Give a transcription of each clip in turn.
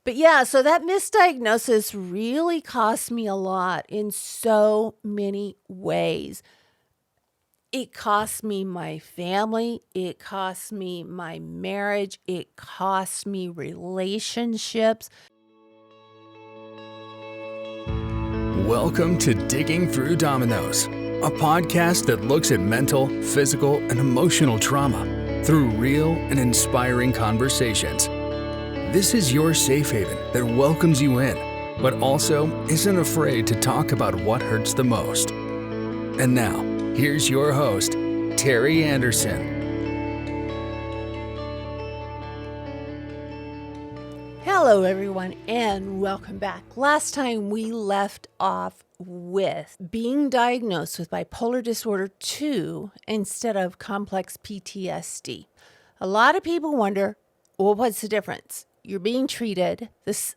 But yeah, so that misdiagnosis really cost me a lot in so many ways. It cost me my family. It cost me my marriage. It cost me relationships. Welcome to Digging Through Dominoes, a podcast that looks at mental, physical, and emotional trauma through real and inspiring conversations. This is your safe haven that welcomes you in, but also isn't afraid to talk about what hurts the most. And now, here's your host, Terry Anderson. Hello, everyone, and welcome back. Last time we left off with being diagnosed with bipolar disorder 2 instead of complex PTSD. A lot of people wonder, well, what's the difference? You're being treated.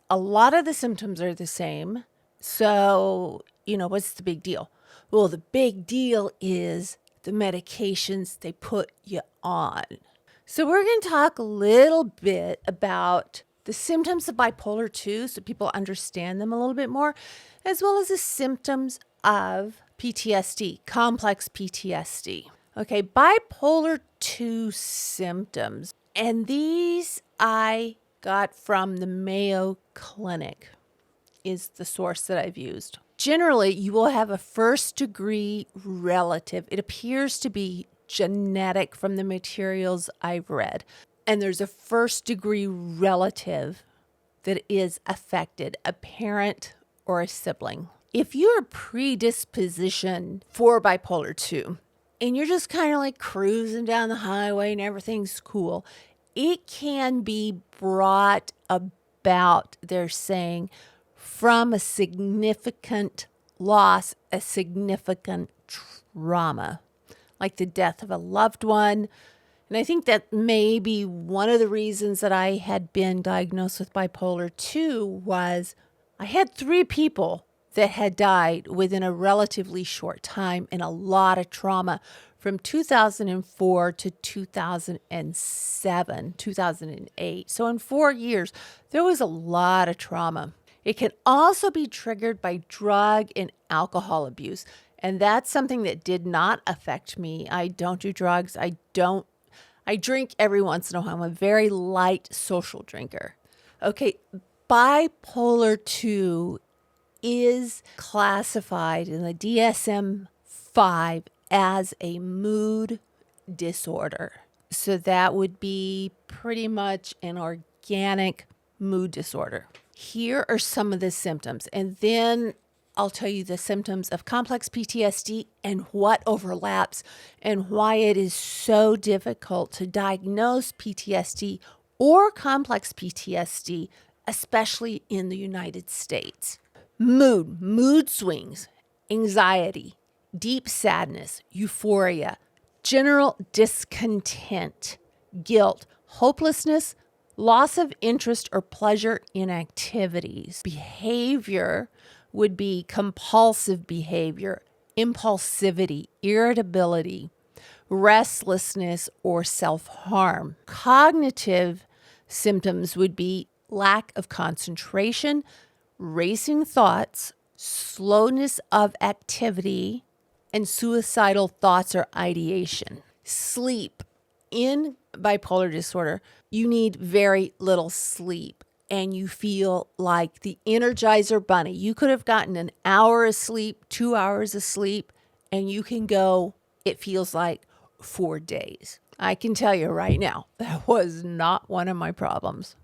A lot of the symptoms are the same. So, what's the big deal? Well, the big deal is the medications they put you on. So we're going to talk a little bit about the symptoms of bipolar 2 so people understand them a little bit more, as well as the symptoms of PTSD, complex PTSD. Okay, bipolar 2 symptoms. And these I got from the Mayo Clinic is the source that I've used. Generally, you will have a first-degree relative. It appears to be genetic from the materials I've read. And there's a first-degree relative that is affected, a parent or a sibling. If you're predispositioned for bipolar 2, and you're just kind of like cruising down the highway and everything's cool, it can be brought about, they're saying, from a significant loss, a significant trauma, like the death of a loved one. And I think that may be one of the reasons that I had been diagnosed with bipolar 2 was I had 3 people that had died within a relatively short time and a lot of trauma from 2004 to 2007, 2008. So in 4 years, there was a lot of trauma. It can also be triggered by drug and alcohol abuse. And that's something that did not affect me. I don't do drugs. I drink every once in a while. I'm a very light social drinker. Okay, bipolar 2 is classified in the DSM-5 as a mood disorder. So that would be pretty much an organic mood disorder. Here are some of the symptoms, and then I'll tell you the symptoms of complex PTSD and what overlaps and why it is so difficult to diagnose PTSD or complex PTSD, especially in the United States. Mood swings, anxiety, deep sadness, euphoria, general discontent, guilt, hopelessness, loss of interest or pleasure in activities. Behavior would be compulsive behavior, impulsivity, irritability, restlessness, or self-harm. Cognitive symptoms would be lack of concentration, racing thoughts, slowness of activity, and suicidal thoughts or ideation. Sleep. In bipolar disorder, you need very little sleep. And you feel like the Energizer Bunny. You could have gotten an hour of sleep, 2 hours of sleep, and you can go, it feels like 4 days. I can tell you right now, that was not one of my problems.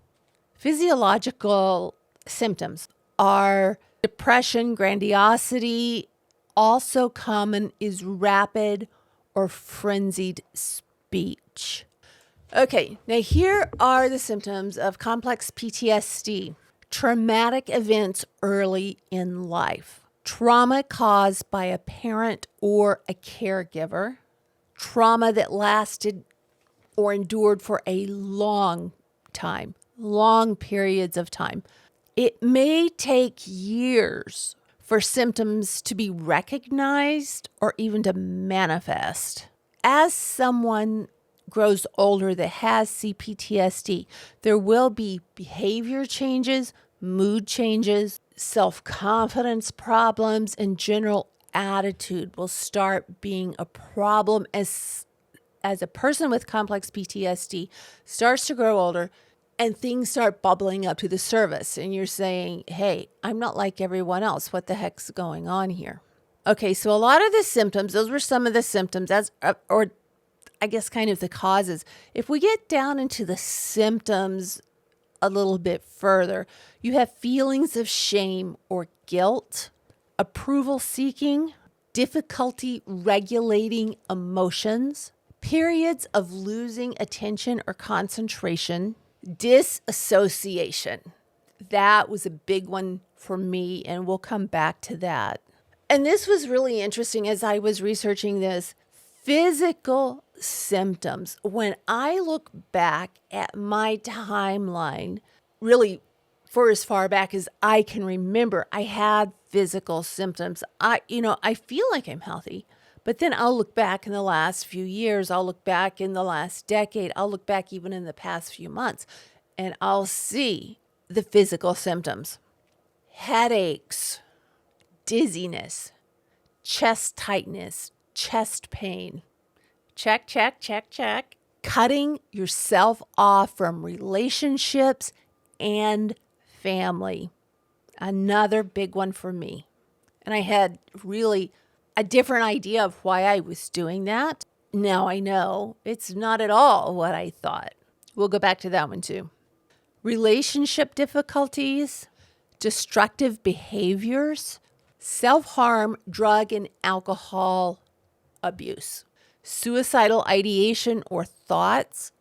Physiological symptoms are depression, grandiosity. Also common is rapid or frenzied speech. Okay, now here are the symptoms of complex PTSD. Traumatic events early in life. Trauma caused by a parent or a caregiver. Trauma that lasted or endured for a long time, long periods of time. It may take years for symptoms to be recognized or even to manifest. As someone grows older that has C-PTSD, there will be behavior changes, mood changes, self-confidence problems, and general attitude will start being a problem as a person with complex PTSD starts to grow older and things start bubbling up to the surface. And you're saying, hey, I'm not like everyone else. What the heck's going on here? Okay, so a lot of the symptoms, those were some of the symptoms, or I guess kind of the causes. If we get down into the symptoms a little bit further, you have feelings of shame or guilt, approval seeking, difficulty regulating emotions, periods of losing attention or concentration, disassociation. That was a big one for me, and we'll come back to that. And this was really interesting as I was researching this. Physical symptoms. When I look back at my timeline, really for as far back as I can remember, I had physical symptoms. I feel like I'm healthy, but then I'll look back in the last few years, I'll look back in the last decade, I'll look back even in the past few months, and I'll see the physical symptoms. Headaches, dizziness, chest tightness, chest pain. Check, check, check, check. Cutting yourself off from relationships and family. Another big one for me. And I had really a different idea of why I was doing that. Now I know it's not at all what I thought. We'll go back to that one too. Relationship difficulties, destructive behaviors, self-harm, drug and alcohol abuse, suicidal ideation or thoughts,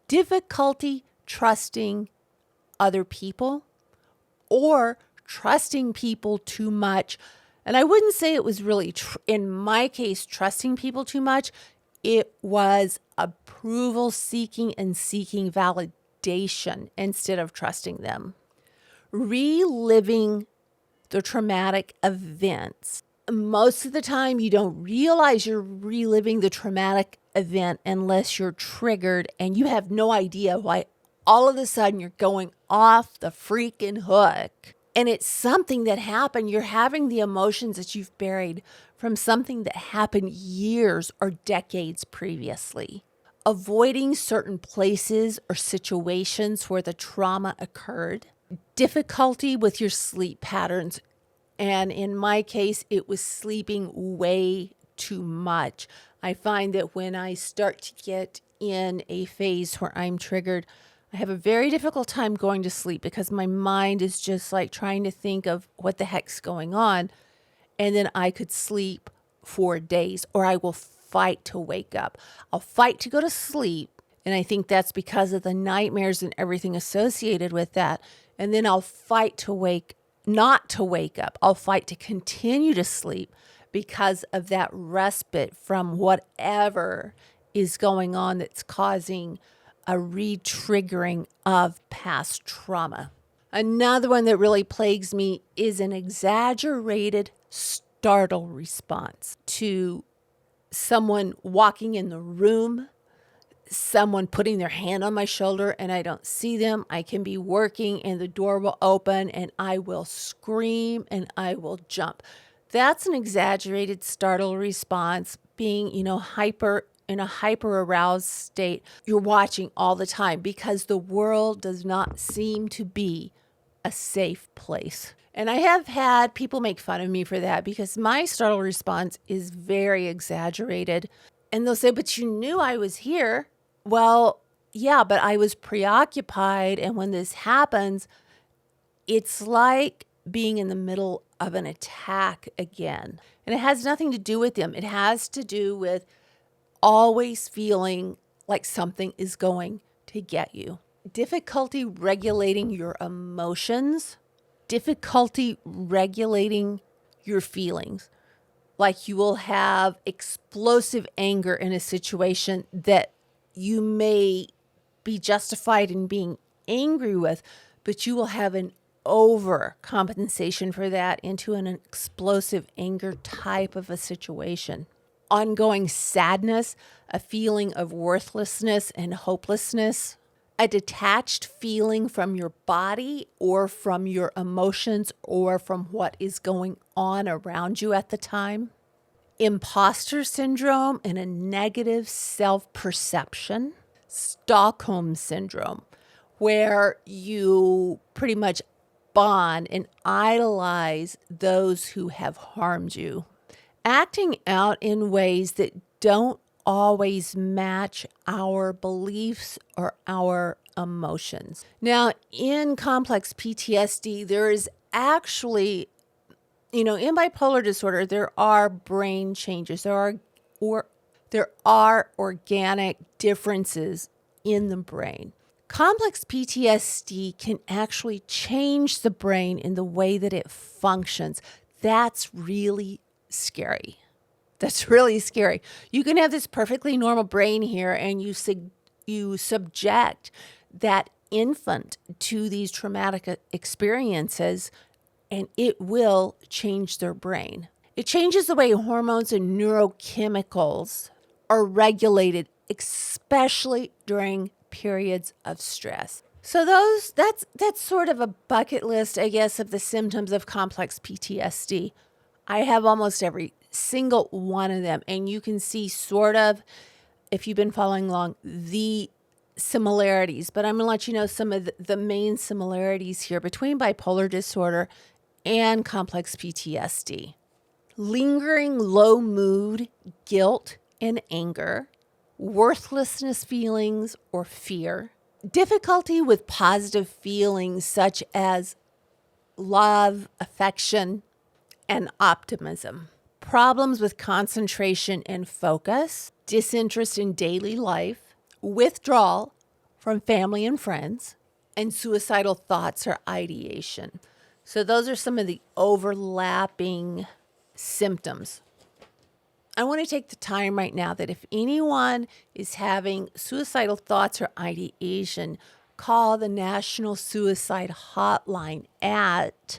difficulty trusting other people or trusting people too much. And I wouldn't say it was really, in my case, trusting people too much. It was approval seeking and seeking validation instead of trusting them. Reliving the traumatic events. Most of the time, you don't realize you're reliving the traumatic event unless you're triggered and you have no idea why all of a sudden you're going off the freaking hook. And it's something that happened. You're having the emotions that you've buried from something that happened years or decades previously. Avoiding certain places or situations where the trauma occurred. Difficulty with your sleep patterns. And in my case, it was sleeping way too much. I find that when I start to get in a phase where I'm triggered, I have a very difficult time going to sleep because my mind is just like trying to think of what the heck's going on. And then I could sleep for days, or I will fight to wake up. I'll fight to go to sleep. And I think that's because of the nightmares and everything associated with that. And then I'll fight to not to wake up. I'll fight to continue to sleep because of that respite from whatever is going on that's causing a re-triggering of past trauma. Another one that really plagues me is an exaggerated startle response to someone walking in the room, someone putting their hand on my shoulder and I don't see them. I can be working and the door will open and I will scream and I will jump. That's an exaggerated startle response, being, in a hyper aroused state. You're watching all the time because the world does not seem to be a safe place. And I have had people make fun of me for that because my startle response is very exaggerated. And they'll say, but you knew I was here. Well, yeah, but I was preoccupied. And when this happens, it's like being in the middle of an attack again. And it has nothing to do with them. It has to do with always feeling like something is going to get you. Difficulty regulating your emotions. Difficulty regulating your feelings. Like you will have explosive anger in a situation that you may be justified in being angry with, but you will have an overcompensation for that into an explosive anger type of a situation. ongoing sadness, a feeling of worthlessness and hopelessness, a detached feeling from your body or from your emotions or from what is going on around you at the time, imposter syndrome and a negative self-perception, Stockholm syndrome, where you pretty much bond and idolize those who have harmed you, acting out in ways that don't always match our beliefs or our emotions. Now, in complex PTSD, there is actually, in bipolar disorder, there are brain changes. There are organic differences in the brain. Complex PTSD can actually change the brain in the way that it functions. That's really scary. That's really scary. You can have this perfectly normal brain here, and you subject that infant to these traumatic experiences, and it will change their brain. It changes the way hormones and neurochemicals are regulated, especially during periods of stress. So that's sort of a bucket list, I guess, of the symptoms of complex PTSD. I have almost every single one of them, and you can see sort of, if you've been following along, the similarities. But I'm going to let you know some of the main similarities here between bipolar disorder and complex PTSD. Lingering low mood, guilt and anger, worthlessness feelings or fear, difficulty with positive feelings such as love, affection, and optimism, problems with concentration and focus, disinterest in daily life, withdrawal from family and friends, and suicidal thoughts or ideation. So those are some of the overlapping symptoms. I want to take the time right now that if anyone is having suicidal thoughts or ideation, call the National Suicide Hotline at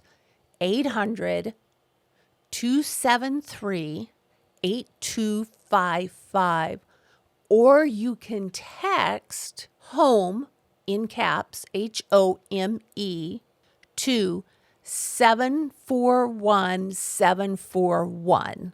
800-273-8255, or you can text HOME in caps, HOME, to 741-741.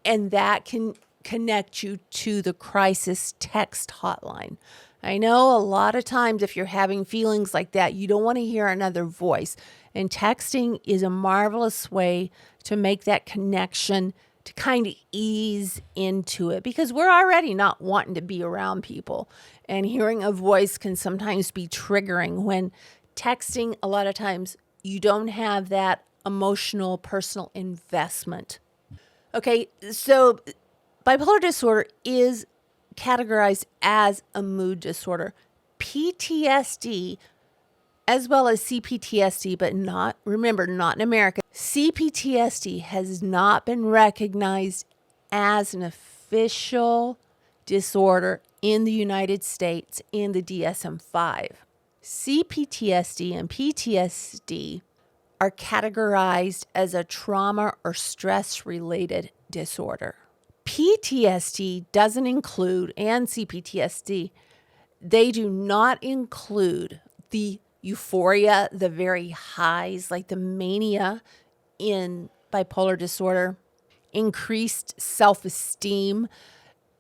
And that can connect you to the crisis text hotline. I know a lot of times if you're having feelings like that, you don't want to hear another voice. And texting is a marvelous way to make that connection, to kind of ease into it, because we're already not wanting to be around people. And hearing a voice can sometimes be triggering. When texting, a lot of times you don't have that emotional, personal investment. Okay, so bipolar disorder is categorized as a mood disorder. PTSD, as well as C-PTSD, but not in America. C-PTSD has not been recognized as an official disorder in the United States in the DSM-5. C-PTSD and PTSD are categorized as a trauma or stress-related disorder. PTSD doesn't include, and C-PTSD, they do not include the euphoria, the very highs, like the mania in bipolar disorder, increased self-esteem.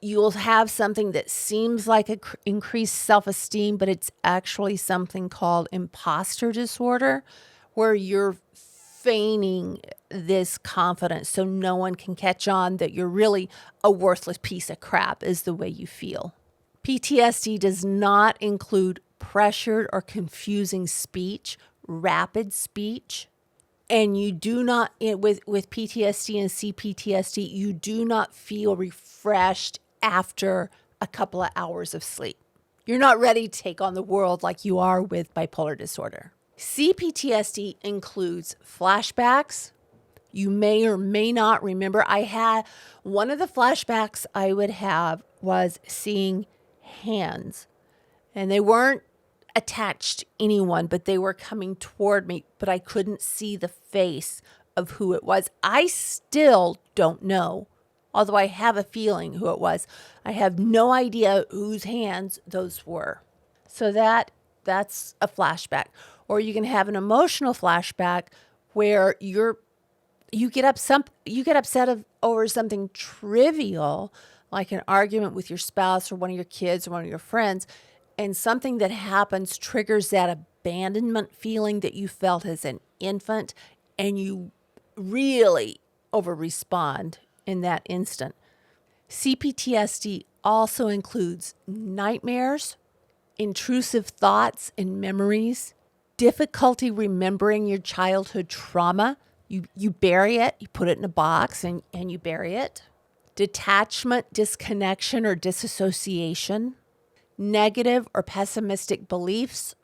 You'll have something that seems like increased self-esteem, but it's actually something called imposter disorder, where you're feigning this confidence so no one can catch on that you're really a worthless piece of crap, is the way you feel. PTSD does not include pressured or confusing speech, rapid speech, and you do not, with PTSD and C-PTSD, you do not feel refreshed after a couple of hours of sleep. You're not ready to take on the world like you are with bipolar disorder. C-PTSD includes flashbacks. You may or may not remember. I had one of the flashbacks I would have was seeing hands, and they weren't attached to anyone, but they were coming toward me, but I couldn't see the face of who it was. I still don't know Although I have a feeling who it was, I have no idea whose hands those were. So that's a flashback. Or you can have an emotional flashback where you get upset over something trivial, like an argument with your spouse or one of your kids or one of your friends, and something that happens triggers that abandonment feeling that you felt as an infant, and you really over-respond in that instant. C-PTSD also includes nightmares, intrusive thoughts and memories, difficulty remembering your childhood trauma. You bury it, you put it in a box and you bury it. Detachment, disconnection, or disassociation. Negative or pessimistic beliefs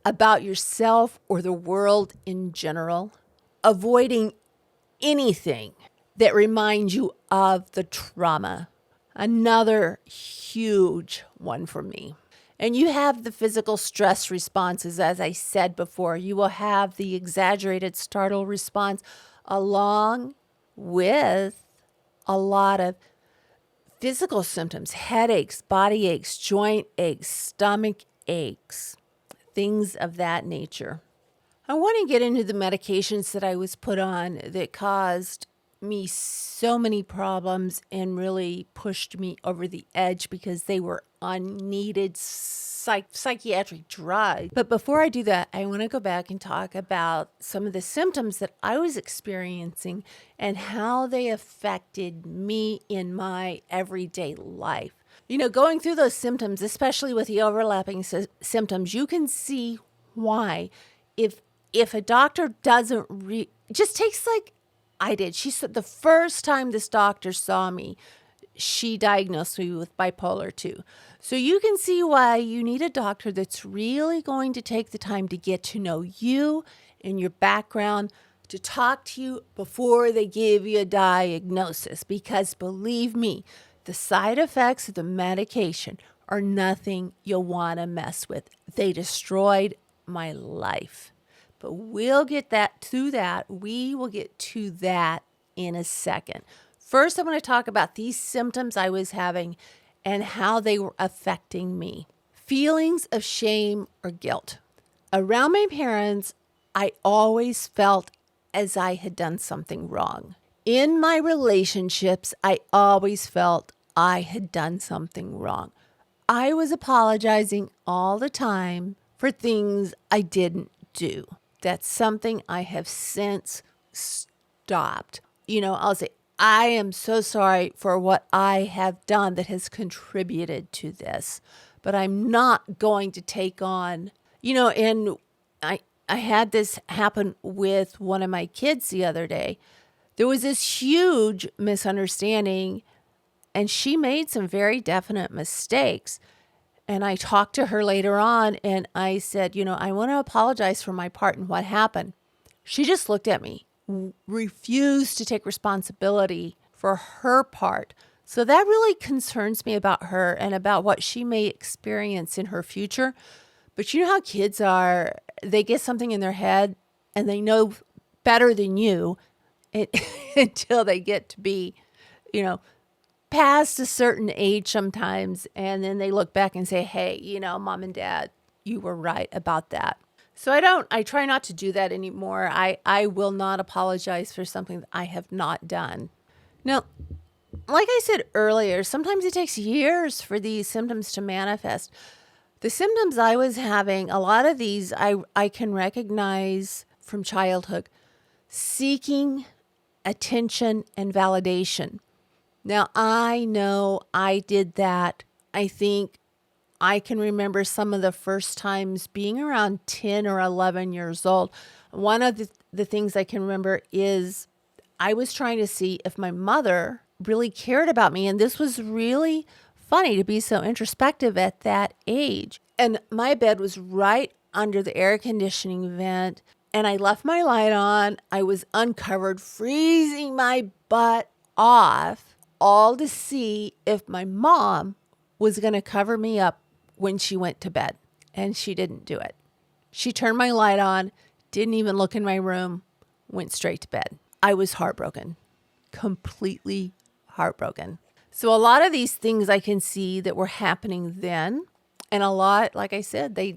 about yourself or the world in general. Avoiding anything that reminds you of the trauma. Another huge one for me. And you have the physical stress responses, as I said before. You will have the exaggerated startle response along with a lot of physical symptoms, headaches, body aches, joint aches, stomach aches, things of that nature. I want to get into the medications that I was put on that caused me so many problems and really pushed me over the edge because they were unneeded psychiatric drugs. But before I do that, I want to go back and talk about some of the symptoms that I was experiencing and how they affected me in my everyday life. You know, going through those symptoms, especially with the overlapping symptoms, you can see why if a doctor doesn't just takes like I did. She said the first time this doctor saw me, she diagnosed me with bipolar 2. So you can see why you need a doctor that's really going to take the time to get to know you and your background, to talk to you before they give you a diagnosis. Because believe me, the side effects of the medication are nothing you'll want to mess with. They destroyed my life. But we'll get to that. We will get to that in a second. First, I'm going to talk about these symptoms I was having and how they were affecting me. Feelings of shame or guilt. Around my parents, I always felt as I had done something wrong. In my relationships, I always felt I had done something wrong. I was apologizing all the time for things I didn't do. That's something I have since stopped. You know, I'll say, I am so sorry for what I have done that has contributed to this, but I'm not going to take on, and I had this happen with one of my kids the other day. There was this huge misunderstanding, and she made some very definite mistakes. And I talked to her later on and I said, I want to apologize for my part in what happened. She just looked at me, refused to take responsibility for her part. So that really concerns me about her and about what she may experience in her future. But you know how kids are, they get something in their head and they know better than you until they get to be, past a certain age sometimes, and then they look back and say, hey, mom and dad, you were right about that. So I try not to do that anymore. I will not apologize for something that I have not done. Now, like I said earlier, sometimes it takes years for these symptoms to manifest. The symptoms I was having, a lot of these I can recognize from childhood. Seeking attention and validation. Now, I know I did that. I think I can remember some of the first times being around 10 or 11 years old. One of the things I can remember is I was trying to see if my mother really cared about me. And this was really funny to be so introspective at that age. And my bed was right under the air conditioning vent. And I left my light on. I was uncovered, freezing my butt off, all to see if my mom was going to cover me up when she went to bed. And she didn't do it. She turned my light on, didn't even look in my room, went straight to bed. I was heartbroken, completely heartbroken. So a lot of these things I can see that were happening then, and a lot, like I said, they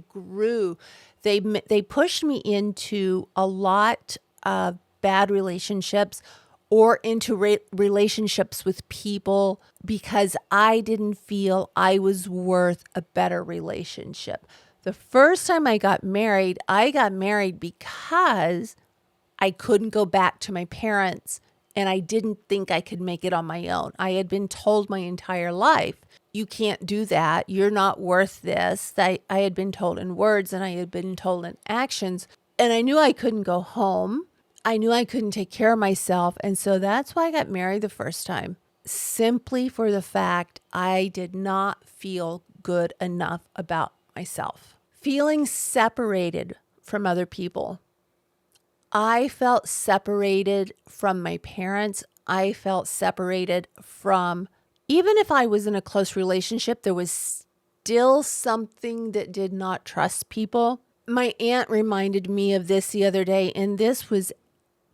grew. They pushed me into a lot of bad relationships or into relationships with people because I didn't feel I was worth a better relationship. The first time I got married because I couldn't go back to my parents and I didn't think I could make it on my own. I had been told my entire life, you can't do that. You're not worth this. I had been told in words and I had been told in actions. And I knew I couldn't go home. I knew I couldn't take care of myself. And so that's why I got married the first time, simply for the fact I did not feel good enough about myself. Feeling separated from other people. I felt separated from my parents. I felt separated from, even if I was in a close relationship, there was still something that did not trust people. My aunt reminded me of this the other day, and this was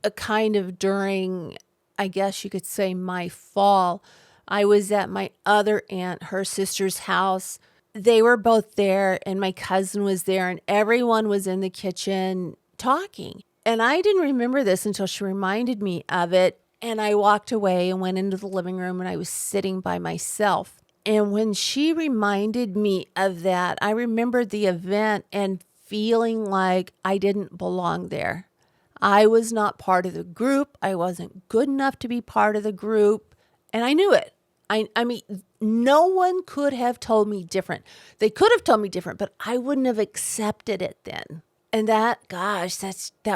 a kind of during, I guess you could say, my fall. I was at my other aunt, her sister's house. They were both there, and my cousin was there, and everyone was in the kitchen talking. And I didn't remember this until she reminded me of it. And I walked away and went into the living room and I was sitting by myself. And when she reminded me of that, I remembered the event and feeling like I didn't belong there. I was not part of the group. I wasn't good enough to be part of the group. And I knew it. I mean, no one could have told me different. They could have told me different, but I wouldn't have accepted it then. And that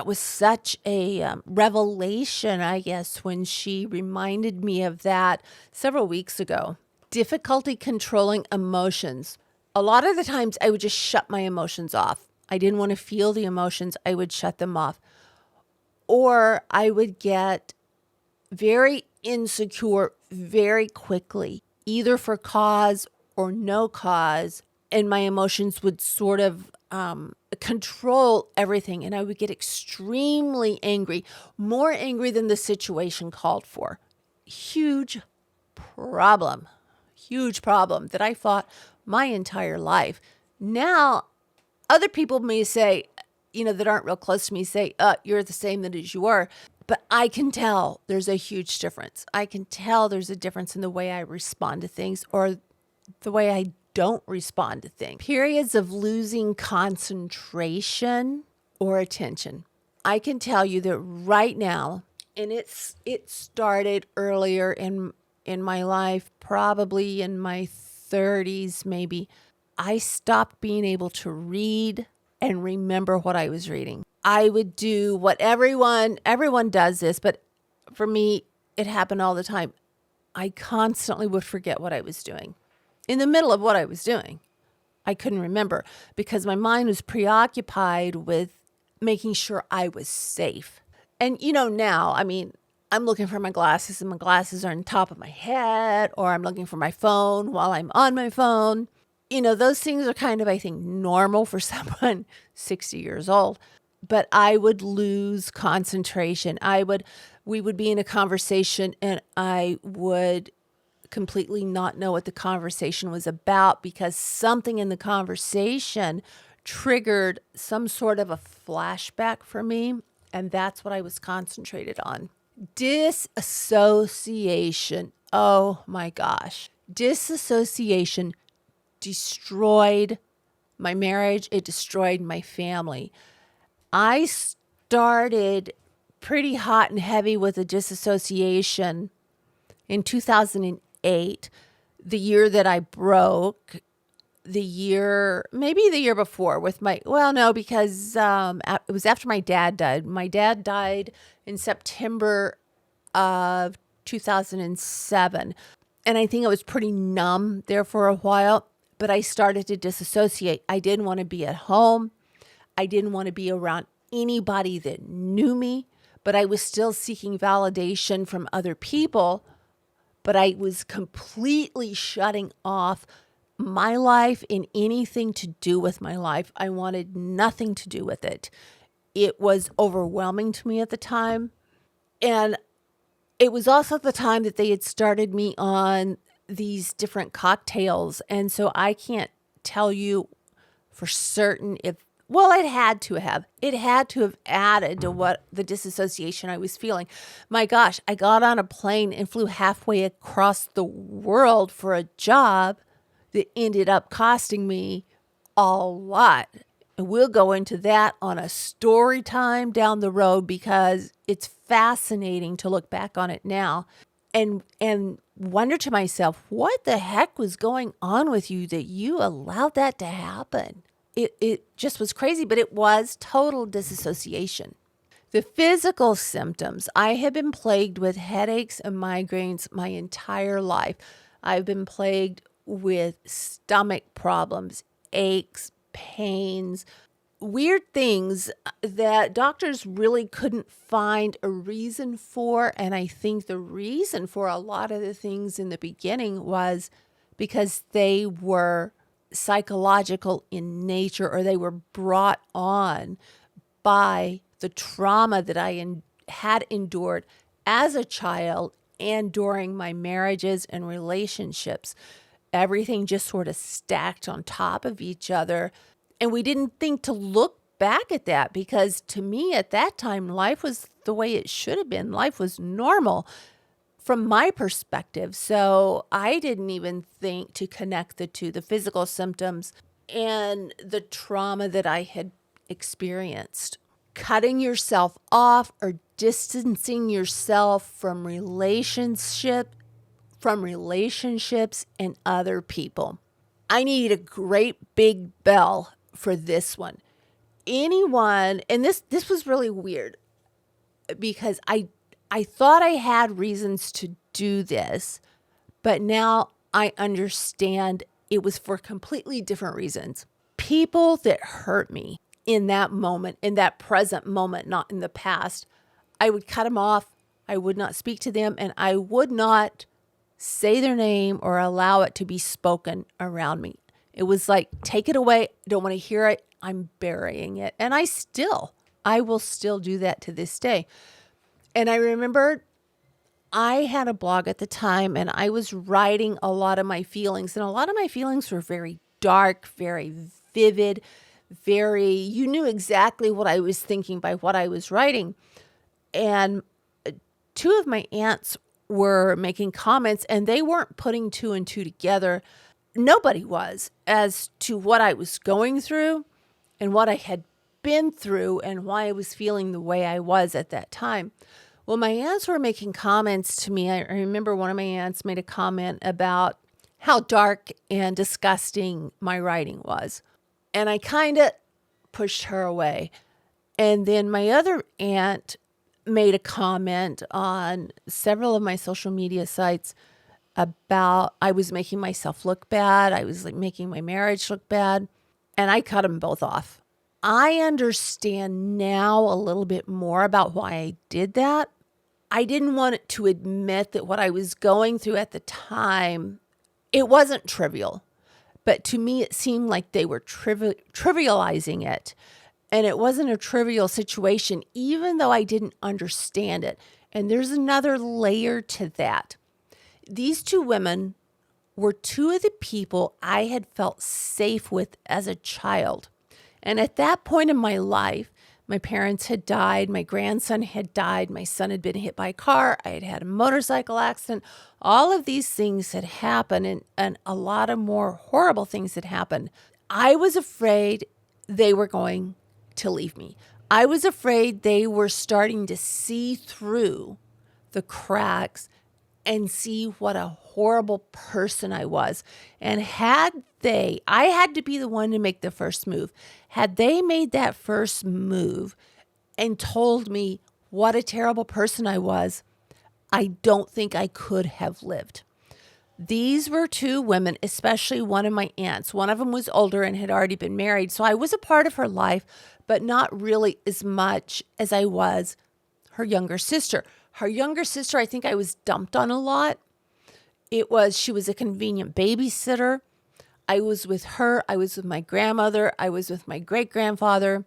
was such a revelation, I guess, when she reminded me of that several weeks ago. Difficulty controlling emotions. A lot of the times I would just shut my emotions off. I didn't want to feel the emotions. I would shut them off. Or I would get very insecure very quickly, either for cause or no cause. And my emotions would sort of control everything. And I would get extremely angry, more angry than the situation called for. Huge problem that I fought my entire life. Now, other people may say, that aren't real close to me, say, you're the same as you were. But I can tell there's a huge difference. I can tell there's a difference in the way I respond to things or the way I don't respond to things. Periods of losing concentration or attention. I can tell you that right now, and it started earlier in my life, probably in my 30s maybe, I stopped being able to read and remember what I was reading. I would do what everyone does this, but for me, it happened all the time. I constantly would forget what I was doing. In the middle of what I was doing, I couldn't remember because my mind was preoccupied with making sure I was safe. And now, I'm looking for my glasses and my glasses are on top of my head, or I'm looking for my phone while I'm on my phone. Those things are kind of, I think, normal for someone 60 years old. But I would lose concentration. We would be in a conversation and I would completely not know what the conversation was about because something in the conversation triggered some sort of a flashback for me. And that's what I was concentrated on. Disassociation. Oh my gosh. Disassociation destroyed my marriage. It destroyed my family. I started pretty hot and heavy with a disassociation in 2008, the year that I broke, maybe the year before with because it was after my dad died. My dad died in September of 2007. And I think I was pretty numb there for a while, but I started to disassociate. I didn't want to be at home. I didn't want to be around anybody that knew me, but I was still seeking validation from other people. But I was completely shutting off my life and anything to do with my life. I wanted nothing to do with it. It was overwhelming to me at the time. And It was also the time that they had started me on these different cocktails. And so I can't tell you for certain if, well, it had to have added to what the disassociation I was feeling. My gosh, I got on a plane and flew halfway across the world for a job that ended up costing me a lot. And we'll go into that on a story time down the road because it's fascinating to look back on it now and wonder to myself, what the heck was going on with you that you allowed that to happen? It just was crazy, but it was total disassociation. The physical symptoms, I have been plagued with headaches and migraines my entire life. I've been plagued with stomach problems, aches, pains, weird things that doctors really couldn't find a reason for. And I think the reason for a lot of the things in the beginning was because they were psychological in nature, or they were brought on by the trauma that I had endured as a child and during my marriages and relationships. Everything just sort of stacked on top of each other. And we didn't think to look back at that because to me at that time, life was the way it should have been. Life was normal from my perspective. So I didn't even think to connect the two, the physical symptoms and the trauma that I had experienced. Cutting yourself off or distancing yourself from relationships and other people. I need a great big bell for this one. Anyone, and this was really weird because I thought I had reasons to do this, but now I understand it was for completely different reasons. People that hurt me in that moment, in that present moment, not in the past, I would cut them off. I would not speak to them, and I would not say their name or allow it to be spoken around me. It was like, take it away. I don't want to hear it. I'm burying it. And I will still do that to this day. And I remember I had a blog at the time and I was writing a lot of my feelings. And a lot of my feelings were very dark, very vivid, you knew exactly what I was thinking by what I was writing. And two of my aunts were making comments and they weren't putting two and two together. Nobody was, as to what I was going through and what I had been through and why I was feeling the way I was at that time. Well, my aunts were making comments to me. I remember one of my aunts made a comment about how dark and disgusting my writing was. And I kind of pushed her away. And then my other aunt made a comment on several of my social media sites about I was making myself look bad. I was like making my marriage look bad. And I cut them both off. I understand now a little bit more about why I did that. I didn't want to admit that what I was going through at the time, it wasn't trivial. But to me, it seemed like they were trivializing it. And it wasn't a trivial situation, even though I didn't understand it. And there's another layer to that. These two women were two of the people I had felt safe with as a child. And at that point in my life, my parents had died, my grandson had died, my son had been hit by a car, I had had a motorcycle accident. All of these things had happened and a lot of more horrible things had happened. I was afraid they were going to leave me. I was afraid they were starting to see through the cracks and see what a horrible person I was. And I had to be the one to make the first move. Had they made that first move and told me what a terrible person I was, I don't think I could have lived. These were two women, especially one of my aunts. One of them was older and had already been married. So I was a part of her life, but not really as much as I was her younger sister. Her younger sister, I think I was dumped on a lot. She was a convenient babysitter. I was with her. I was with my grandmother. I was with my great-grandfather,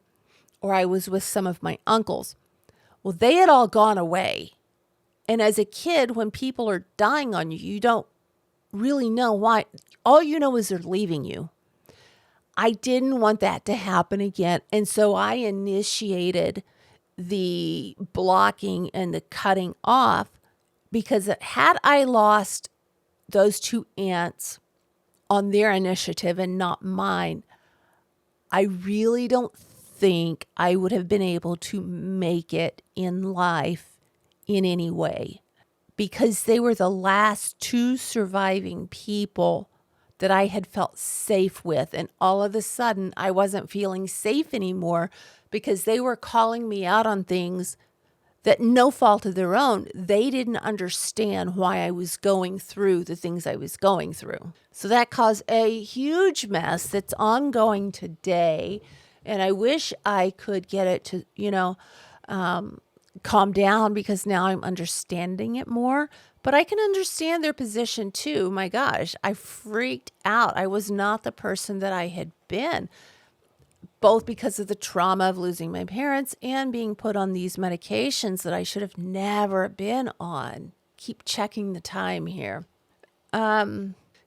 or I was with some of my uncles. Well, they had all gone away. And as a kid, when people are dying on you, you don't really know why. All you know is they're leaving you. I didn't want that to happen again. And so I initiated the blocking and the cutting off, because had I lost those two aunts on their initiative and not mine, I really don't think I would have been able to make it in life in any way, because they were the last two surviving people that I had felt safe with. And all of a sudden, I wasn't feeling safe anymore because they were calling me out on things that, no fault of their own, they didn't understand why I was going through the things I was going through. So that caused a huge mess that's ongoing today. And I wish I could get it to, calm down, because now I'm understanding it more. But I can understand their position too. My gosh, I freaked out. I was not the person that I had been, both because of the trauma of losing my parents and being put on these medications that I should have never been on. Keep checking the time here.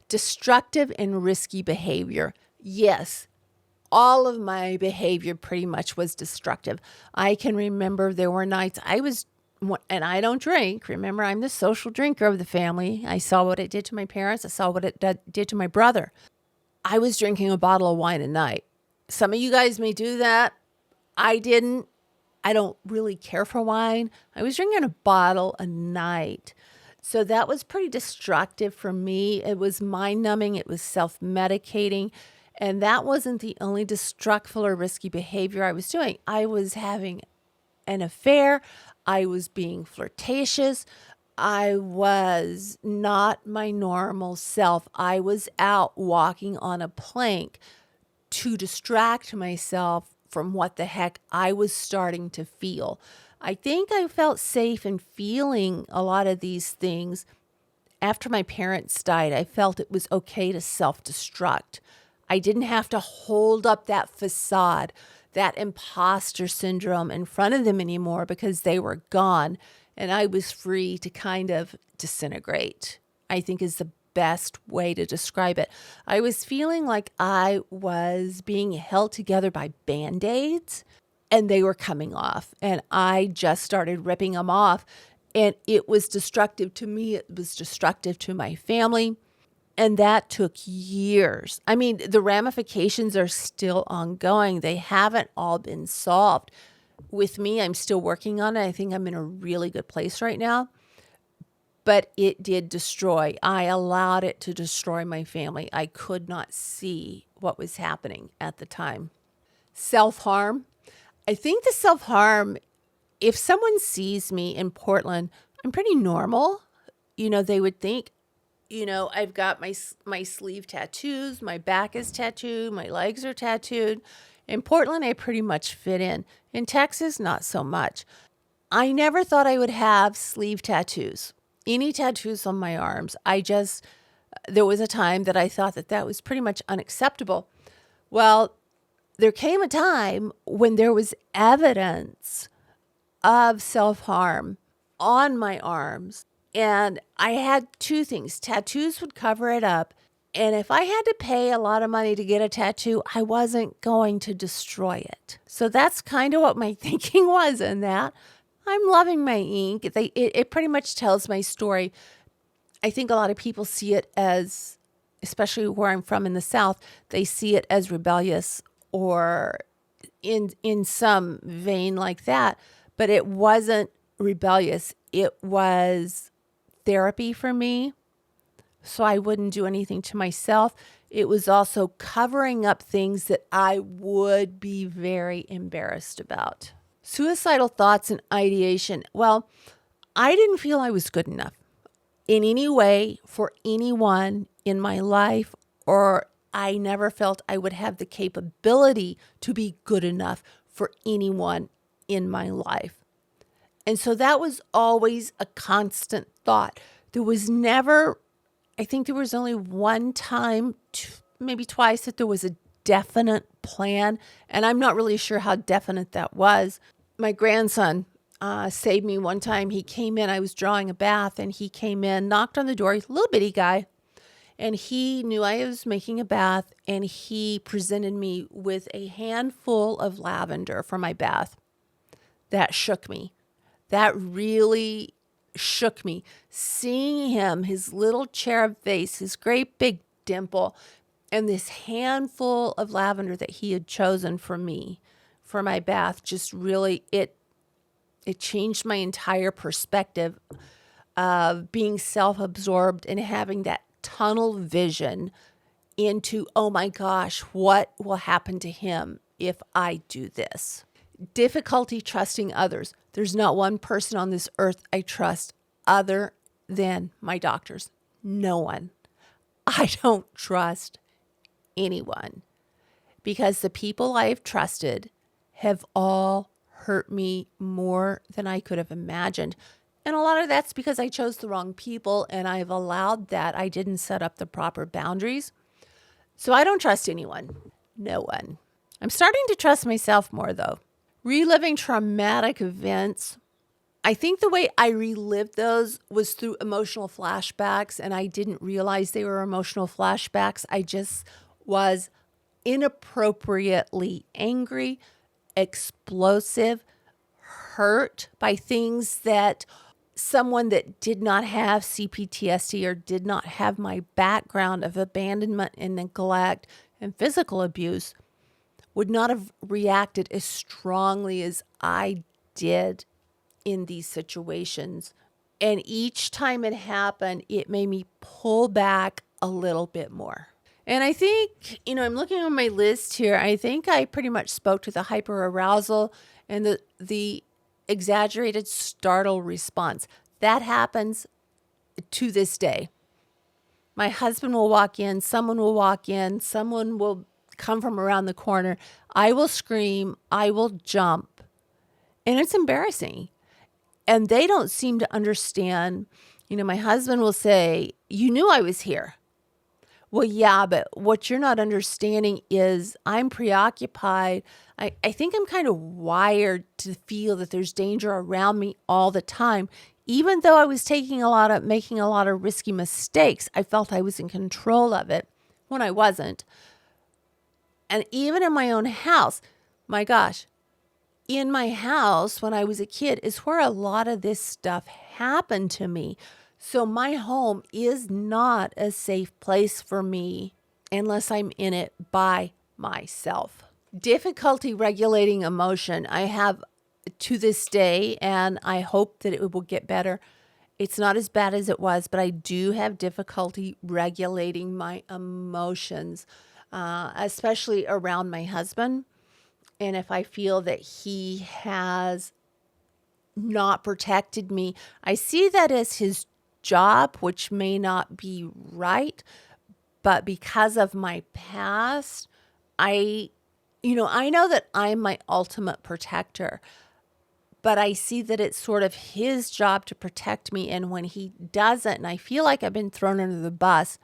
Destructive and risky behavior. Yes, all of my behavior pretty much was destructive. I can remember there were nights and I don't drink. Remember, I'm the social drinker of the family. I saw what it did to my parents. I saw what it did to my brother. I was drinking a bottle of wine a night. Some of you guys may do that. I didn't. I don't really care for wine. I was drinking a bottle a night. So that was pretty destructive for me. It was mind-numbing. It was self-medicating. And that wasn't the only destructive or risky behavior I was doing. I was having an affair. I was being flirtatious. I was not my normal self. I was out walking on a plank to distract myself from what the heck I was starting to feel. I think I felt safe in feeling a lot of these things after my parents died. I felt it was okay to self-destruct. I didn't have to hold up that facade, that imposter syndrome in front of them anymore, because they were gone and I was free to kind of disintegrate, I think is the best way to describe it. I was feeling like I was being held together by Band-Aids and they were coming off, and I just started ripping them off, and it was destructive to me. It was destructive to my family. And that took years. I mean, the ramifications are still ongoing. They haven't all been solved. With me, I'm still working on it. I think I'm in a really good place right now. But it did destroy. I allowed it to destroy my family. I could not see what was happening at the time. Self-harm. I think the self-harm, if someone sees me in Portland, I'm pretty normal. They would think, I've got my sleeve tattoos, my back is tattooed, my legs are tattooed. In Portland, I pretty much fit in. In Texas, not so much. I never thought I would have sleeve tattoos, any tattoos on my arms. There was a time that I thought that was pretty much unacceptable. Well, there came a time when there was evidence of self-harm on my arms. And I had two things. Tattoos would cover it up. And if I had to pay a lot of money to get a tattoo, I wasn't going to destroy it. So that's kind of what my thinking was in that. I'm loving my ink. It pretty much tells my story. I think a lot of people see it as, especially where I'm from in the South, they see it as rebellious or in some vein like that. But it wasn't rebellious. It was therapy for me, so I wouldn't do anything to myself. It was also covering up things that I would be very embarrassed about. Suicidal thoughts and ideation. Well, I didn't feel I was good enough in any way for anyone in my life, or I never felt I would have the capability to be good enough for anyone in my life. And so that was always a constant thought. There was never, I think there was only one time, maybe twice, that there was a definite plan. And I'm not really sure how definite that was. My grandson, saved me one time. He came in, I was drawing a bath, and he came in, knocked on the door, he's a little bitty guy, and he knew I was making a bath, and he presented me with a handful of lavender for my bath. That shook me. That really shook me. Seeing him, his little cherub face, his great big dimple, and this handful of lavender that he had chosen for me, for my bath, just really, it changed my entire perspective of being self-absorbed and having that tunnel vision into, oh my gosh, what will happen to him if I do this? Difficulty trusting others. There's not one person on this earth I trust other than my doctors. No one. I don't trust anyone because the people I have trusted have all hurt me more than I could have imagined. And a lot of that's because I chose the wrong people and I've allowed that. I didn't set up the proper boundaries. So I don't trust anyone. No one. I'm starting to trust myself more though. Reliving traumatic events. I think the way I relived those was through emotional flashbacks, and I didn't realize they were emotional flashbacks. I just was inappropriately angry, explosive, hurt by things that someone that did not have C-PTSD or did not have my background of abandonment and neglect and physical abuse would not have reacted as strongly as I did in these situations. And each time it happened, it made me pull back a little bit more. And I think, I'm looking on my list here. I think I pretty much spoke to the hyperarousal and the exaggerated startle response. That happens to this day. My husband will walk in, someone will come from around the corner. I will scream, I will jump, and it's embarrassing. And they don't seem to understand. My husband will say, "You knew I was here." Well, yeah, but what you're not understanding is I'm preoccupied. I think I'm kind of wired to feel that there's danger around me all the time. Even though I was making a lot of risky mistakes, I felt I was in control of it when I wasn't. And even in my own house, my gosh, in my house when I was a kid is where a lot of this stuff happened to me. So my home is not a safe place for me unless I'm in it by myself. Difficulty regulating emotion. I have to this day, and I hope that it will get better. It's not as bad as it was, but I do have difficulty regulating my emotions, especially around my husband. And if I feel that he has not protected me, I see that as his job, which may not be right. But because of my past, I know that I'm my ultimate protector. But I see that it's sort of his job to protect me. And when he doesn't, and I feel like I've been thrown under the bus,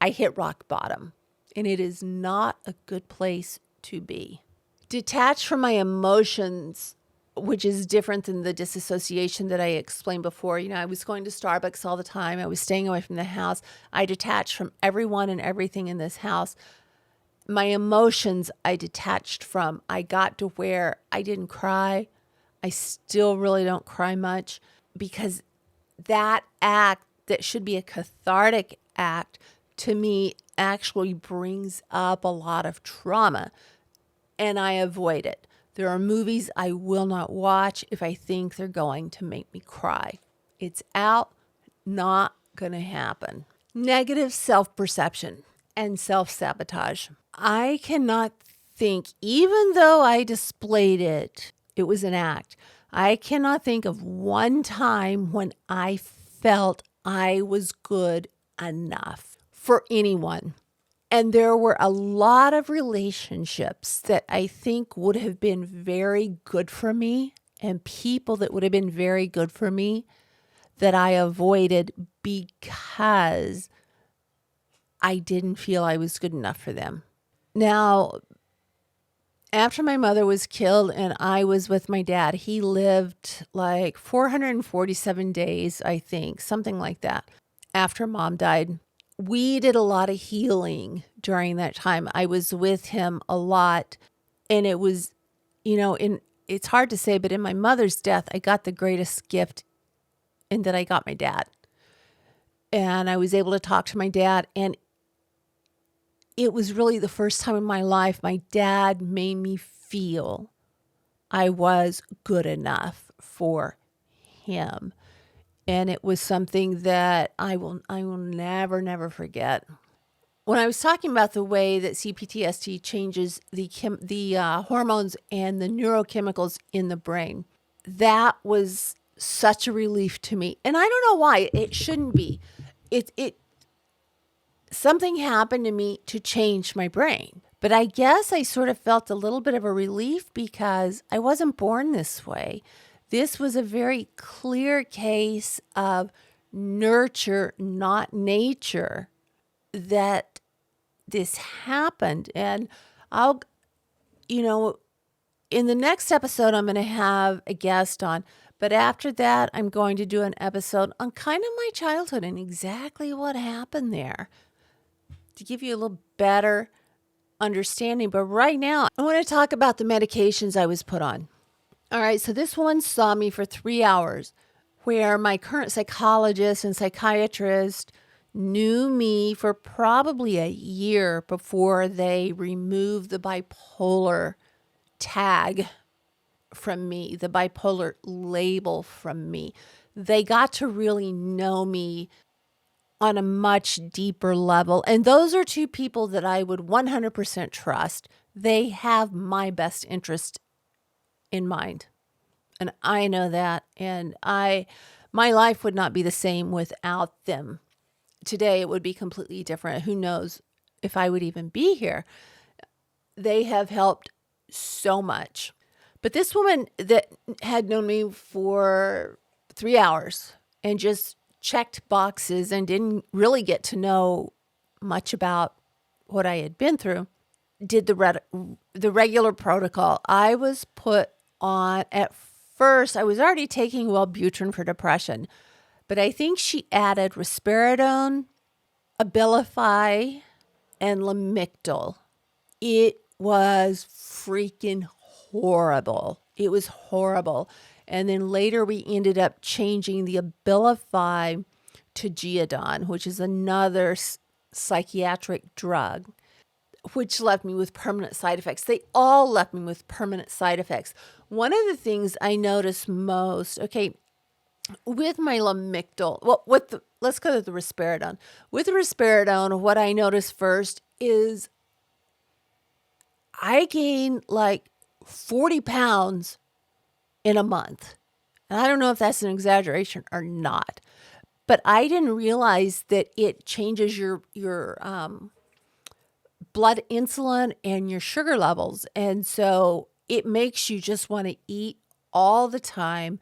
I hit rock bottom. And it is not a good place to be. Detached from my emotions, which is different than the disassociation that I explained before. I was going to Starbucks all the time. I was staying away from the house. I detached from everyone and everything in this house. My emotions, I detached from. I got to where I didn't cry. I still really don't cry much because that act that should be a cathartic act to me actually brings up a lot of trauma, and I avoid it. There are movies I will not watch if I think they're going to make me cry. It's out, not going to happen. Negative self-perception and self-sabotage. I cannot think, even though I displayed it, it was an act. I cannot think of one time when I felt I was good enough for anyone. And there were a lot of relationships that I think would have been very good for me and people that would have been very good for me that I avoided because I didn't feel I was good enough for them. Now, After my mother was killed and I was with my dad, he lived like 447 days, I think, something like that, after mom died. We did a lot of healing during that time. I was with him a lot. And it was, it's hard to say, but in my mother's death, I got the greatest gift in that I got my dad. And I was able to talk to my dad. And it was really the first time in my life my dad made me feel I was good enough for him. And it was something that I will never, never forget. When I was talking about the way that C-PTSD changes the hormones and the neurochemicals in the brain, that was such a relief to me. And I don't know why. It shouldn't be. Something happened to me to change my brain. But I guess I sort of felt a little bit of a relief because I wasn't born this way. This was a very clear case of nurture, not nature, that this happened. And I'll, in the next episode, I'm going to have a guest on. But after that, I'm going to do an episode on kind of my childhood and exactly what happened there to give you a little better understanding. But right now, I want to talk about the medications I was put on. All right, so this woman saw me for 3 hours, where my current psychologist and psychiatrist knew me for probably a year before they removed the bipolar tag from me, the bipolar label from me. They got to really know me on a much deeper level. And those are two people that I would 100% trust. They have my best interest in mind. And I know that. And my life would not be the same without them. Today, it would be completely different. Who knows if I would even be here? They have helped so much. But this woman that had known me for 3 hours and just checked boxes and didn't really get to know much about what I had been through, did the regular protocol. I was put on, at first, I was already taking Wellbutrin for depression, but I think she added risperidone, Abilify, and Lamictal. It was freaking horrible. It was horrible. And then later we ended up changing the Abilify to Geodon, which is another psychiatric drug, which left me with permanent side effects. They all left me with permanent side effects. One of the things I noticed most, with my Lamictal, let's go to the risperidone. With the risperidone, what I noticed first is I gained like 40 pounds in a month. And I don't know if that's an exaggeration or not, but I didn't realize that it changes your blood insulin and your sugar levels. And so it makes you just want to eat all the time.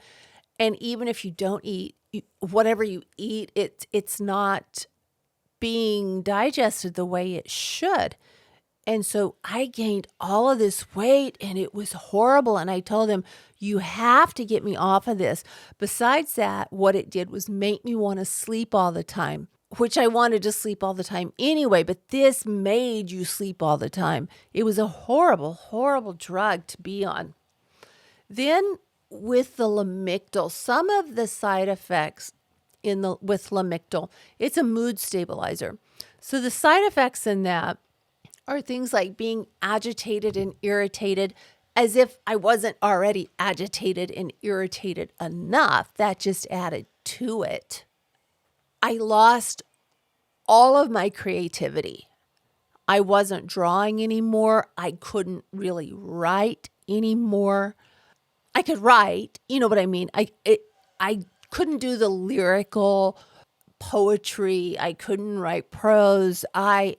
And even if you don't eat, whatever you eat, it's not being digested the way it should. And so I gained all of this weight and it was horrible. And I told him, you have to get me off of this. Besides that, what it did was make me want to sleep all the time, which I wanted to sleep all the time anyway, but this made you sleep all the time. It was a horrible, horrible drug to be on. Then with the Lamictal, some of the side effects with Lamictal, it's a mood stabilizer. So the side effects in that are things like being agitated and irritated, as if I wasn't already agitated and irritated enough. That just added to it. I lost all of my creativity. I wasn't drawing anymore. I couldn't really write anymore. I could write, you know what I mean? I couldn't do the lyrical poetry. I couldn't write prose. I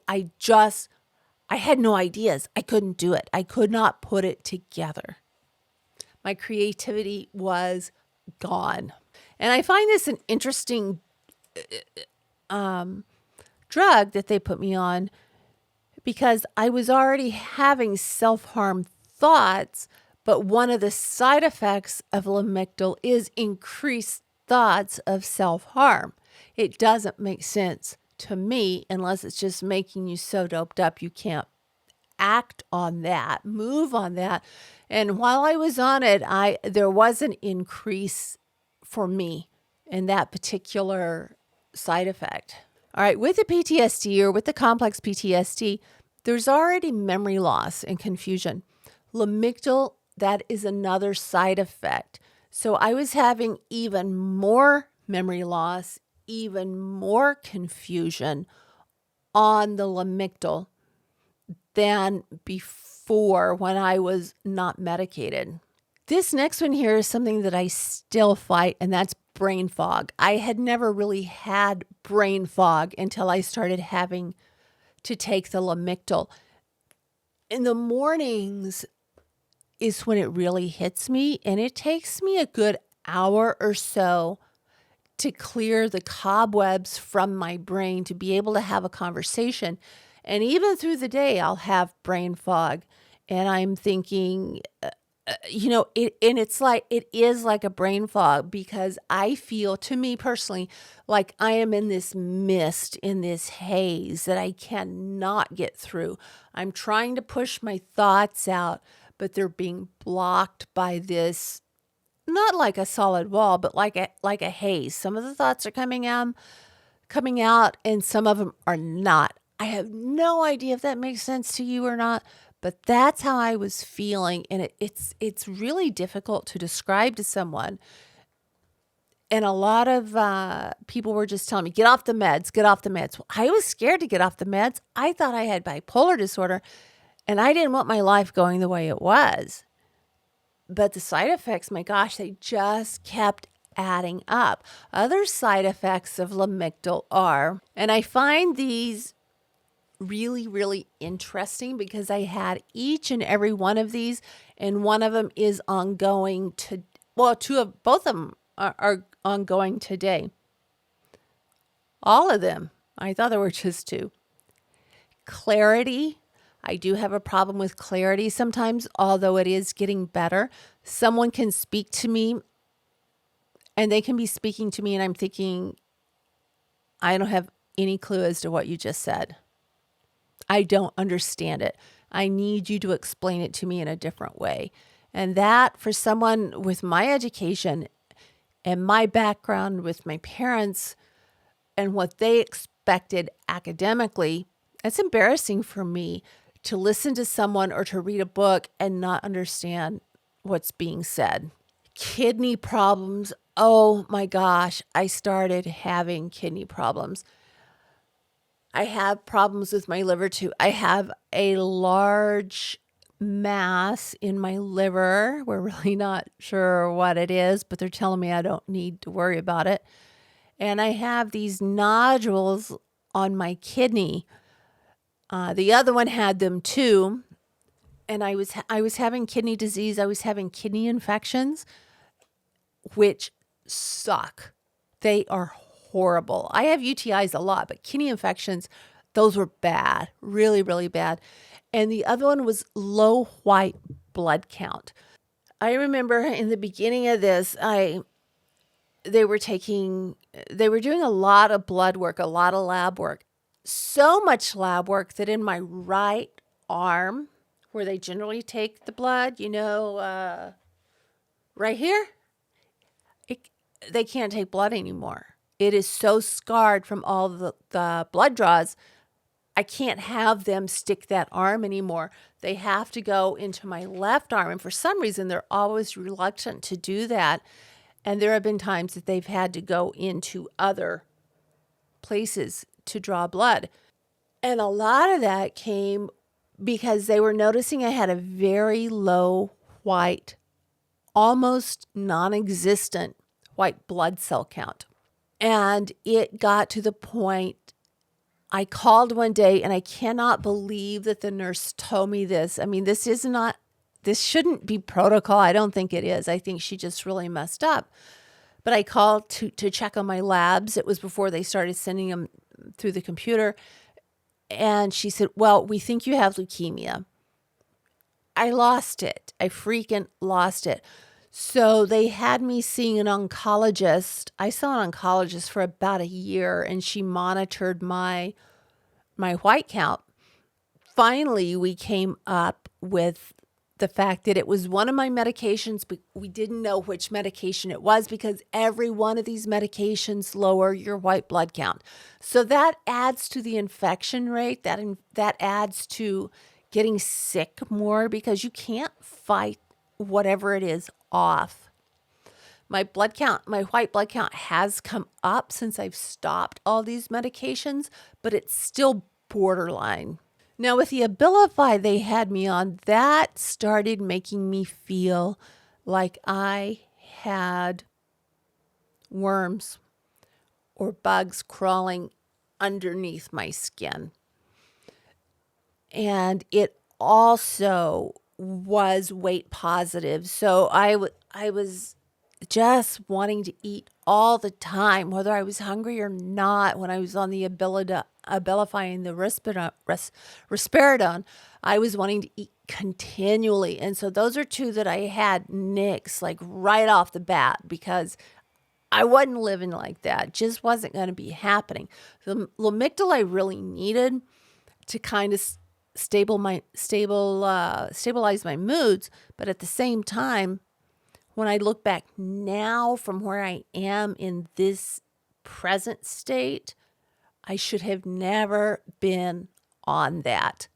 had no ideas. I couldn't do it. I could not put it together. My creativity was gone. And I find this an interesting drug that they put me on because I was already having self-harm thoughts, but one of the side effects of Lamictal is increased thoughts of self-harm. It doesn't make sense to me unless it's just making you so doped up you can't act on that, move on that. And while I was on it, there was an increase for me in that particular side effect. All right, with the PTSD or with the complex PTSD, there's already memory loss and confusion. Lamictal, that is another side effect. So I was having even more memory loss, even more confusion on the Lamictal than before when I was not medicated. This next one here is something that I still fight, and that's brain fog. I had never really had brain fog until I started having to take the Lamictal. In the mornings is when it really hits me, and it takes me a good hour or so to clear the cobwebs from my brain to be able to have a conversation. And even through the day, I'll have brain fog, and I'm thinking, it is like a brain fog because I feel, to me personally, like I am in this mist, in this haze that I cannot get through. I'm trying to push my thoughts out, but they're being blocked by this, not like a solid wall, but like a haze. Some of the thoughts are coming out, and some of them are not. I have no idea if that makes sense to you or not, but that's how I was feeling, and it's really difficult to describe to someone. And a lot of people were just telling me, get off the meds, get off the meds. Well, I was scared to get off the meds. I thought I had bipolar disorder, and I didn't want my life going the way it was. But the side effects, my gosh, they just kept adding up. Other side effects of Lamictal are, and I find these really, really interesting because I had each and every one of these, and one of them is ongoing both of them are ongoing today. All of them. I thought there were just two. Clarity. I do have a problem with clarity sometimes, although it is getting better. Someone can speak to me, and they can be speaking to me, and I'm thinking, I don't have any clue as to what you just said. I don't understand it. I need you to explain it to me in a different way. And that, for someone with my education and my background with my parents and what they expected academically, it's embarrassing for me to listen to someone or to read a book and not understand what's being said. Kidney problems. Oh my gosh, I started having kidney problems. I have problems with my liver too. I have a large mass in my liver. We're really not sure what it is, but they're telling me I don't need to worry about it. And I have these nodules on my kidney. The other one had them too. And I was having kidney disease. I was having kidney infections, which suck. They are horrible. I have UTIs a lot, but kidney infections, those were bad, really, really bad. And the other one was low white blood count. I remember in the beginning of this, they were doing a lot of blood work, a lot of lab work, so much lab work that in my right arm, where they generally take the blood, right here, they can't take blood anymore. It is so scarred from all the blood draws. I can't have them stick that arm anymore. They have to go into my left arm. And for some reason, they're always reluctant to do that. And there have been times that they've had to go into other places to draw blood. And a lot of that came because they were noticing I had a very low white, almost non-existent white blood cell count. And it got to the point, I called one day, and I cannot believe that the nurse told me this. I mean, this shouldn't be protocol. I don't think it is. I think she just really messed up. But I called to check on my labs. It was before they started sending them through the computer. And she said, well, we think you have leukemia. I lost it. I freaking lost it. So they had me seeing an oncologist. I saw an oncologist for about a year, and she monitored my white count. Finally, we came up with the fact that it was one of my medications, but we didn't know which medication it was because every one of these medications lower your white blood count. So that adds to the infection rate. That adds to getting sick more because you can't fight whatever it is off. My white blood count has come up since I've stopped all these medications, but it's still borderline. Now, with the Abilify they had me on, that started making me feel like I had worms or bugs crawling underneath my skin. And it also was weight positive. So I was just wanting to eat all the time, whether I was hungry or not. When I was on the Abilify and the Risperidone, I was wanting to eat continually. And so those are two that I had nixed like right off the bat because I wasn't living like that. It just wasn't going to be happening. The Lamictal I really needed to kind of stabilize my moods, but at the same time, when I look back now from where I am in this present state, I should have never been on that.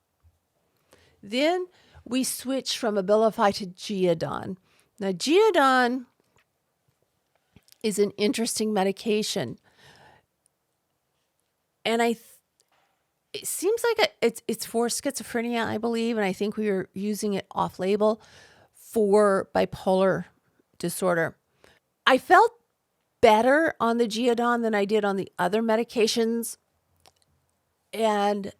Then we switched from Abilify to Geodon. Now, Geodon is an interesting medication. And it seems like it's for schizophrenia, I believe. And I think we were using it off-label for bipolar disorder. I felt better on the Geodon than I did on the other medications. And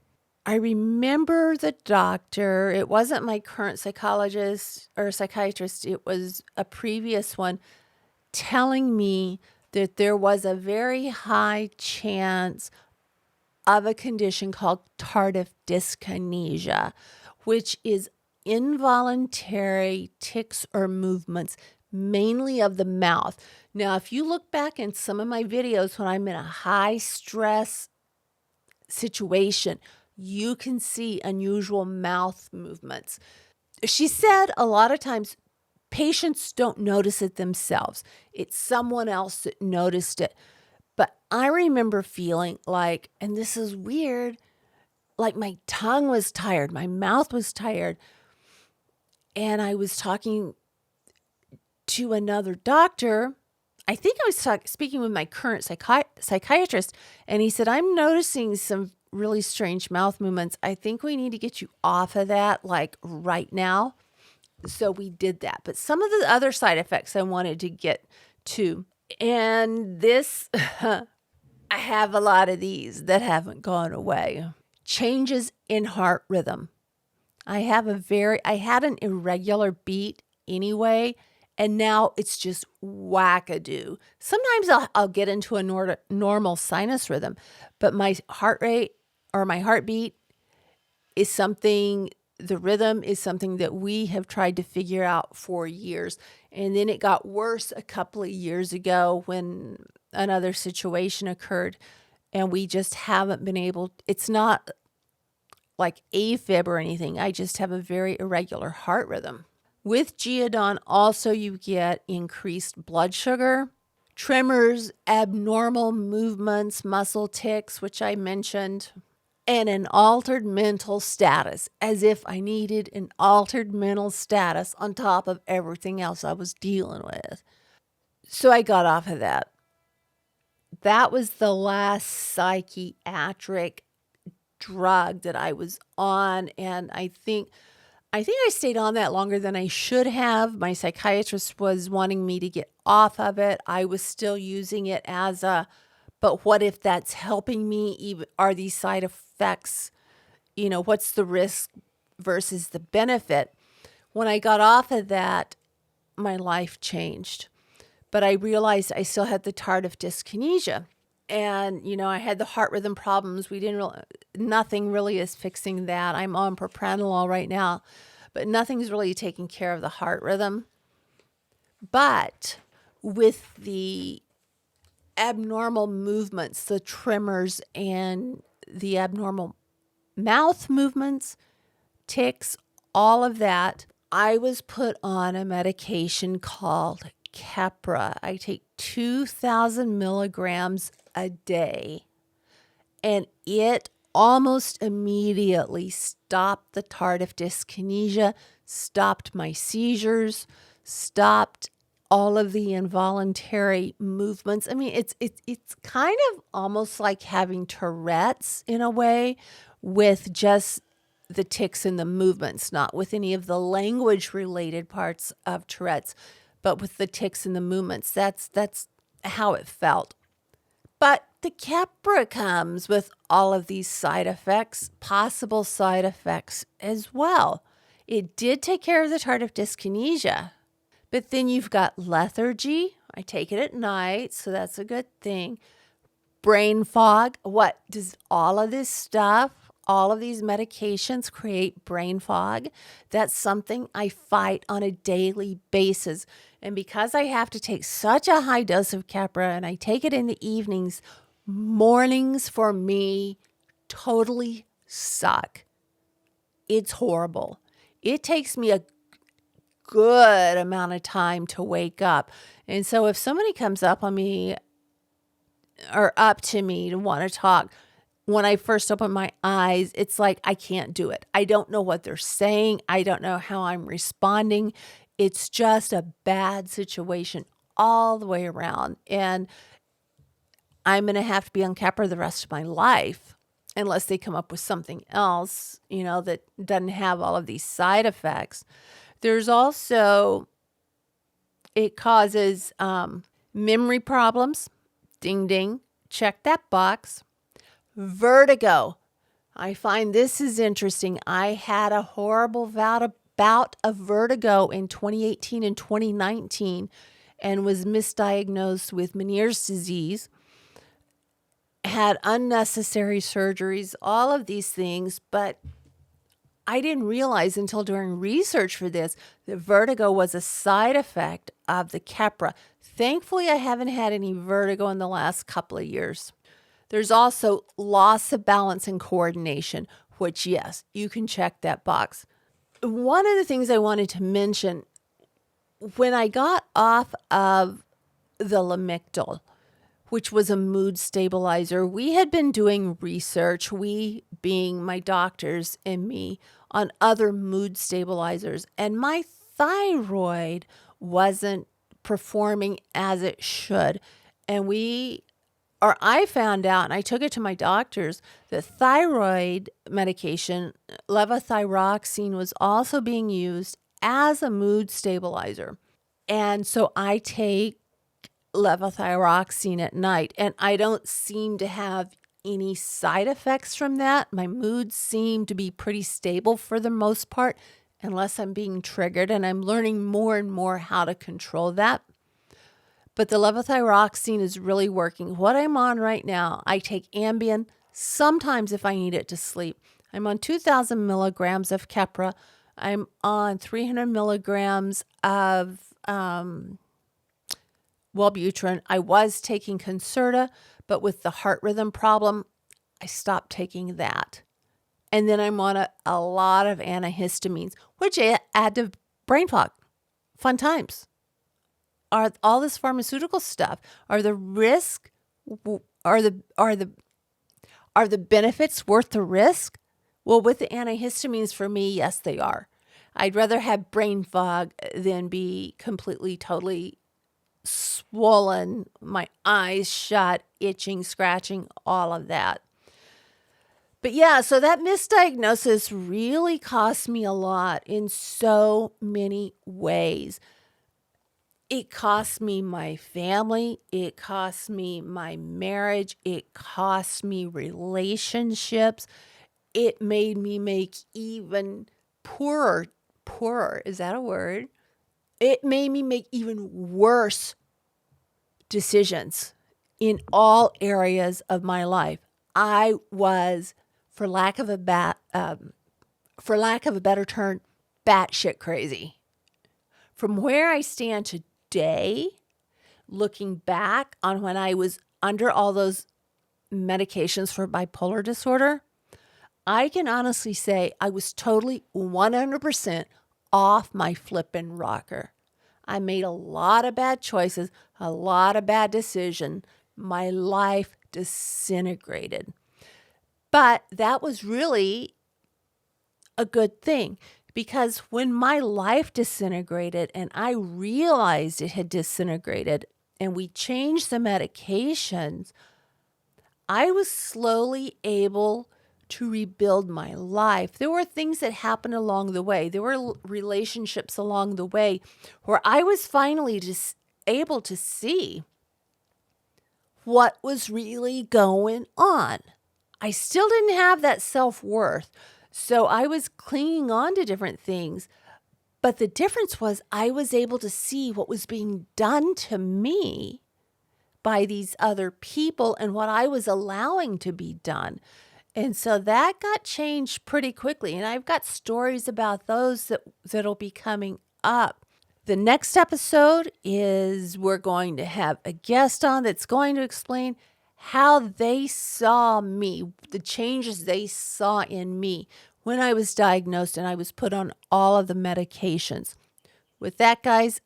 I remember the doctor, it wasn't my current psychologist or psychiatrist, it was a previous one, telling me that there was a very high chance of a condition called Tardif Dyskinesia, which is involuntary tics or movements, mainly of the mouth. Now, if you look back in some of my videos when I'm in a high stress situation, you can see unusual mouth movements. She said a lot of times patients don't notice it themselves. It's someone else that noticed it. But I remember feeling like, and this is weird, like my tongue was tired, my mouth was tired. And I was talking to another doctor. I think I was speaking with my current psychiatrist, and he said, I'm noticing some really strange mouth movements. I think we need to get you off of that, like right now. So we did that. But some of the other side effects I wanted to get to, and this, I have a lot of these that haven't gone away. Changes in heart rhythm. I had an irregular beat anyway, and now it's just wackadoo. Sometimes I'll get into a normal sinus rhythm, but my heart rate or my heartbeat is something, the rhythm is something that we have tried to figure out for years. And then it got worse a couple of years ago when another situation occurred, and we just haven't been able, it's not like AFib or anything. I just have a very irregular heart rhythm. With Geodon, also you get increased blood sugar, tremors, abnormal movements, muscle tics, which I mentioned, and an altered mental status, as if I needed an altered mental status on top of everything else I was dealing with. So I got off of that. That was the last psychiatric drug that I was on, and I think I stayed on that longer than I should have. My psychiatrist was wanting me to get off of it. I was still using it but what if that's helping me? Even are these side effects, what's the risk versus the benefit? When I got off of that, my life changed. But I realized I still had the Tardif Dyskinesia. And, I had the heart rhythm problems. Nothing really is fixing that. I'm on propranolol right now. but nothing's really taking care of the heart rhythm. But with the abnormal movements, the tremors and the abnormal mouth movements, tics, all of that, I was put on a medication called Keppra. I take 2,000 milligrams a day, and it almost immediately stopped the Tardif Dyskinesia, stopped my seizures, stopped all of the involuntary movements. I mean, it's kind of almost like having Tourette's in a way, with just the tics and the movements, not with any of the language related parts of Tourette's, but with the tics and the movements. That's how it felt. But the Keppra comes with all of these side effects, possible side effects as well. It did take care of the Tardif Dyskinesia, but then you've got lethargy. I take it at night, so that's a good thing. Brain fog. What does all of this stuff, all of these medications create? Brain fog. That's something I fight on a daily basis. And because I have to take such a high dose of Keppra and I take it in the evenings, mornings for me totally suck. It's horrible. It takes me a good amount of time to wake up. And so if somebody comes up on me or up to me to want to talk, when I first open my eyes, it's like I can't do it. I don't know what they're saying. I don't know how I'm responding. It's just a bad situation all the way around. And I'm going to have to be on Keppra the rest of my life unless they come up with something else, that doesn't have all of these side effects. There's also, it causes memory problems. Ding, ding. Check that box. Vertigo. I find this is interesting. I had a horrible bout of vertigo in 2018 and 2019 and was misdiagnosed with Meniere's disease. Had unnecessary surgeries, all of these things, but I didn't realize until doing research for this that vertigo was a side effect of the Keppra. Thankfully, I haven't had any vertigo in the last couple of years. There's also loss of balance and coordination, which, yes, you can check that box. One of the things I wanted to mention, when I got off of the Lamictal, which was a mood stabilizer, we had been doing research, we being my doctors and me, on other mood stabilizers, and my thyroid wasn't performing as it should. And I found out, and I took it to my doctors, that thyroid medication, levothyroxine, was also being used as a mood stabilizer. And so I take levothyroxine at night, and I don't seem to have any side effects from that. My moods seem to be pretty stable for the most part, unless I'm being triggered, and I'm learning more and more how to control that. But the levothyroxine is really working. What I'm on right now, I take Ambien sometimes if I need it to sleep. I'm on 2,000 milligrams of Keppra. I'm on 300 milligrams of Wellbutrin. I was taking Concerta, but with the heart rhythm problem, I stopped taking that. And then I'm on a lot of antihistamines, which add to brain fog. Fun times. Are all this pharmaceutical stuff, are the benefits worth the risk? Well, with the antihistamines, for me, yes, they are. I'd rather have brain fog than be completely, totally swollen, my eyes shut, itching, scratching, all of that. But yeah, so that misdiagnosis really cost me a lot in so many ways. It cost me my family. It cost me my marriage. It cost me relationships. It made me make even poorer, is that a word? It made me make even worse decisions in all areas of my life. I was, for lack of a better term, batshit crazy. From where I stand today, looking back on when I was under all those medications for bipolar disorder, I can honestly say I was totally 100% off my flippin' rocker. I made a lot of bad choices, a lot of bad decisions. My life disintegrated. But that was really a good thing, because when my life disintegrated and I realized it had disintegrated and we changed the medications, I was slowly able to rebuild my life. There were things that happened along the way. There were relationships along the way where I was finally just able to see what was really going on. I still didn't have that self-worth, so I was clinging on to different things. But the difference was I was able to see what was being done to me by these other people and what I was allowing to be done. And so that got changed pretty quickly. And I've got stories about those that'll be coming up. The next episode is we're going to have a guest on that's going to explain how they saw me, the changes they saw in me when I was diagnosed and I was put on all of the medications. With that, guys,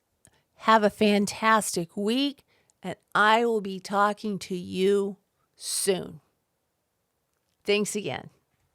have a fantastic week, and I will be talking to you soon. Thanks again.